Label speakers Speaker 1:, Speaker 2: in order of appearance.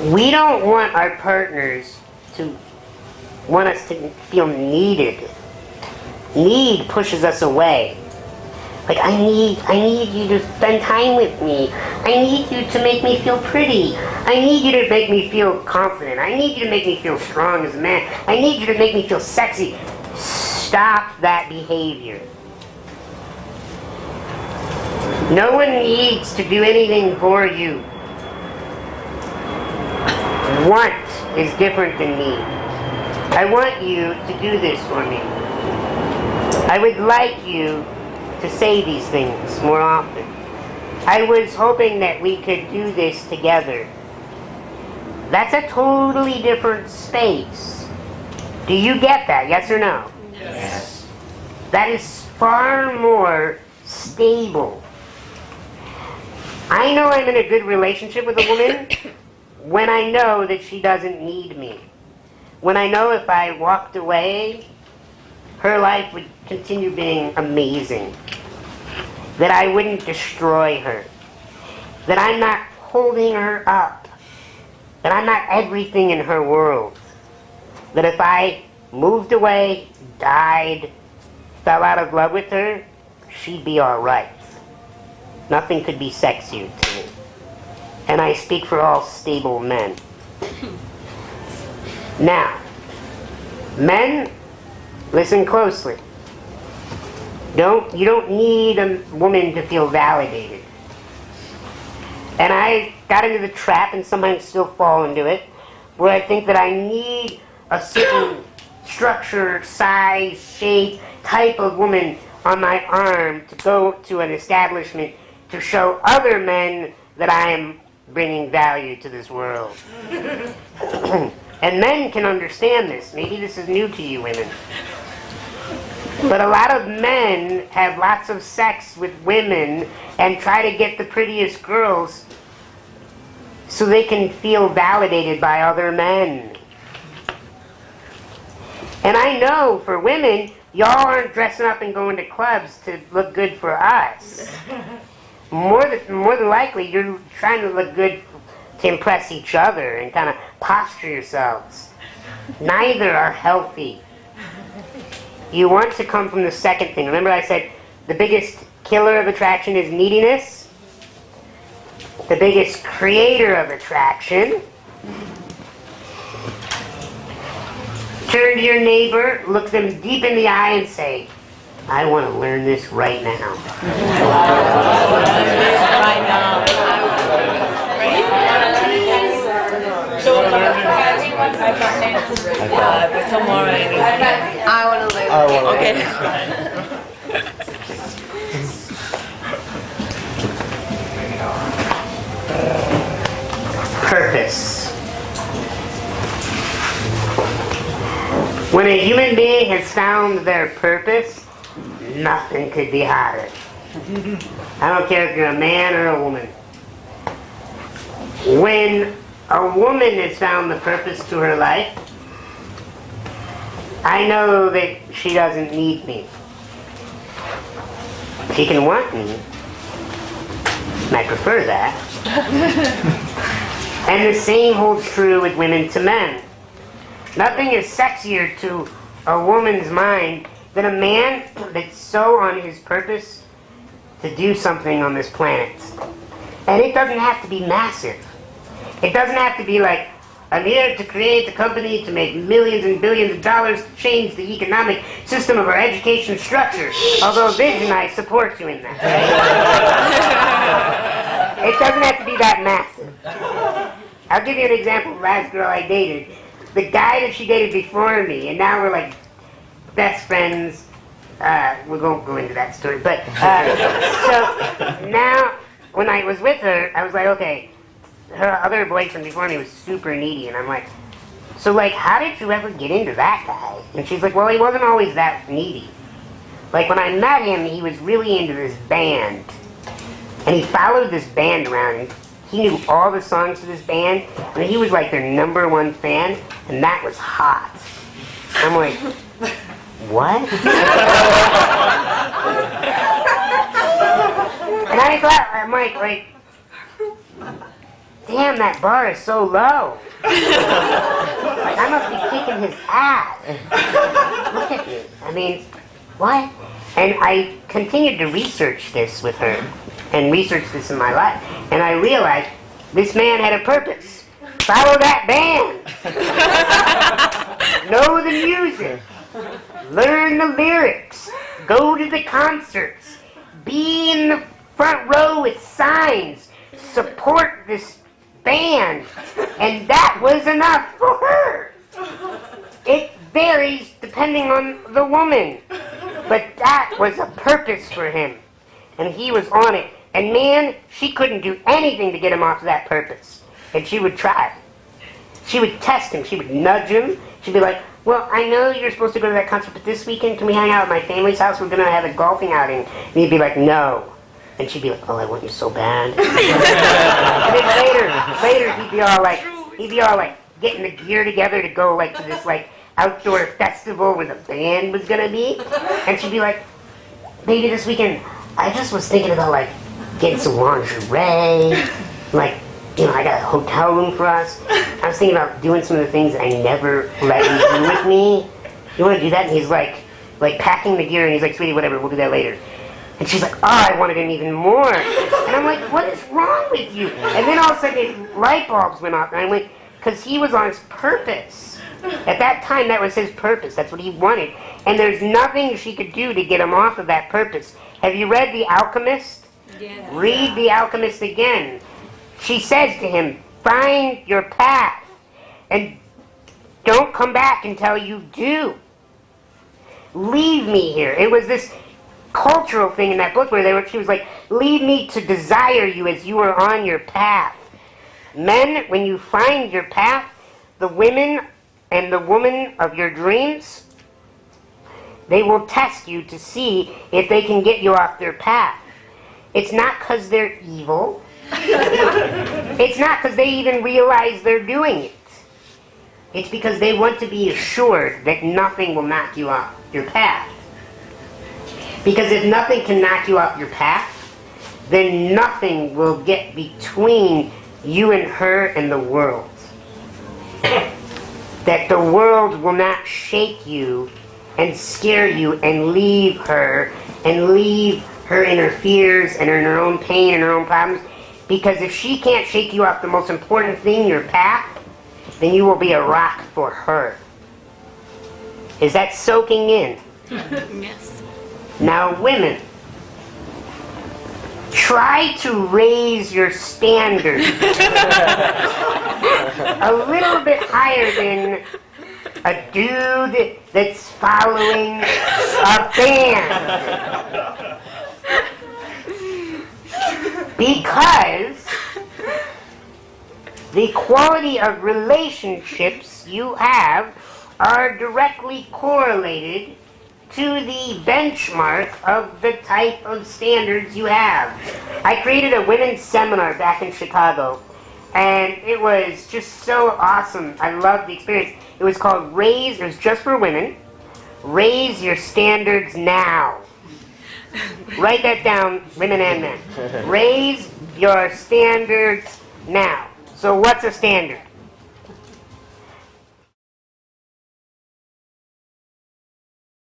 Speaker 1: We don't want our partners to want us to feel needed. Need pushes us away. Like, I need you to spend time with me. I need you to make me feel pretty. I need you to make me feel confident. I need you to make me feel strong as a man. I need you to make me feel sexy. Stop that behavior. No one needs to do anything for you. Want is different than need. I want you to do this for me. I would like you to say these things more often. I was hoping that we could do this together. That's a totally different space. Do you get that? Yes or no?
Speaker 2: Yes.
Speaker 1: That is far more stable. I know I'm in a good relationship with a woman when I know that she doesn't need me. When I know if I walked away, her life would continue being amazing. That I wouldn't destroy her. That I'm not holding her up. That I'm not everything in her world. That if I moved away, died, fell out of love with her, she'd be alright. Nothing could be sexier to me. And I speak for all stable men. Now, men, listen closely. You don't need a woman to feel validated. And I got into the trap, and sometimes still fall into it, where I think that I need a certain structure, size, shape, type of woman on my arm to go to an establishment to show other men that I am bringing value to this world. And men can understand this. Maybe this is new to you women. But a lot of men have lots of sex with women and try to get the prettiest girls so they can feel validated by other men. And I know for women, y'all aren't dressing up and going to clubs to look good for us. More than likely, you're trying to look good to impress each other and kind of posture yourselves. Neither are healthy. You want to come from the second thing. Remember I said the biggest killer of attraction is neediness? The biggest creator of attraction. Turn to your neighbor, look them deep in the eye and say, I want to learn this right now.
Speaker 2: Right now. But tomorrow
Speaker 3: I want to live.
Speaker 2: Okay.
Speaker 1: Purpose. When a human being has found their purpose, nothing could be hotter. I don't care if you're a man or a woman. When a woman has found the purpose to her life, I know that she doesn't need me. She can want me, and I prefer that. And the same holds true with women to men. Nothing is sexier to a woman's mind than a man that's so on his purpose to do something on this planet. And it doesn't have to be massive. It doesn't have to be like, I'm here to create a company to make millions and billions of dollars to change the economic system of our education structure. Although Vision, I support you in that. It doesn't have to be that massive. I'll give you an example of the last girl I dated. The guy that she dated before me, and now we're like best friends. We won't go into that story. But so now, when I was with her, I was like, okay, her other boyfriend before me was super needy, and I'm like, so like, how did you ever get into that guy? And she's like, well, he wasn't always that needy. Like when I met him, he was really into this band, and he followed this band around, and he knew all the songs to this band, and he was like their #1 fan, and that was hot. I'm like, what? And I thought, I'm like, damn, that bar is so low. Like, I must be kicking his ass. Look at me. I mean, what? And I continued to research this with her and research this in my life. And I realized this man had a purpose. Follow that band. Know the music. Learn the lyrics. Go to the concerts. Be in the front row with signs. Support this band. And that was enough for her. It varies depending on the woman. But that was a purpose for him. And he was on it. And man, she couldn't do anything to get him off of that purpose. And she would try. She would test him. She would nudge him. She'd be like, well, I know you're supposed to go to that concert, but this weekend can we hang out at my family's house? We're going to have a golfing outing. And he'd be like, no. And she'd be like, oh, I want you so bad. And then later he'd be all like getting the gear together to go like to this like outdoor festival where the band was going to be. And she'd be like, baby, this weekend, I just was thinking about like getting some lingerie, like, you know, I got a hotel room for us. I was thinking about doing some of the things I never let you do with me. You want to do that? And he's like packing the gear, and he's like, sweetie, whatever, we'll do that later. And she's like, oh, I wanted him even more. And I'm like, what is wrong with you? And then all of a sudden, light bulbs went off, and I went, because he was on his purpose. At that time, that was his purpose. That's what he wanted. And there's nothing she could do to get him off of that purpose. Have you read The Alchemist?
Speaker 2: Yes.
Speaker 1: Read The Alchemist again. She says to him, find your path, and don't come back until you do. Leave me here. It was this cultural thing in that book where she was like, leave me to desire you as you are on your path. Men, when you find your path, the women and the woman of your dreams, they will test you to see if they can get you off their path. It's not because they're evil. It's not because they even realize they're doing it. It's because they want to be assured that nothing will knock you off your path. Because if nothing can knock you off your path, then nothing will get between you and her and the world. That the world will not shake you and scare you and leave her in her fears and in her own pain and her own problems. Because if she can't shake you off the most important thing, your path, then you will be a rock for her. Is that soaking in?
Speaker 2: Yes.
Speaker 1: Now, women, try to raise your standards a little bit higher than a dude that's following a band. Because the quality of relationships you have are directly correlated to the benchmark of the type of standards you have. I created a women's seminar back in Chicago, and it was just so awesome. I loved the experience. It was called it was just for women, Raise Your Standards Now. Write that down, women and men. Raise your standards now. So what's a standard?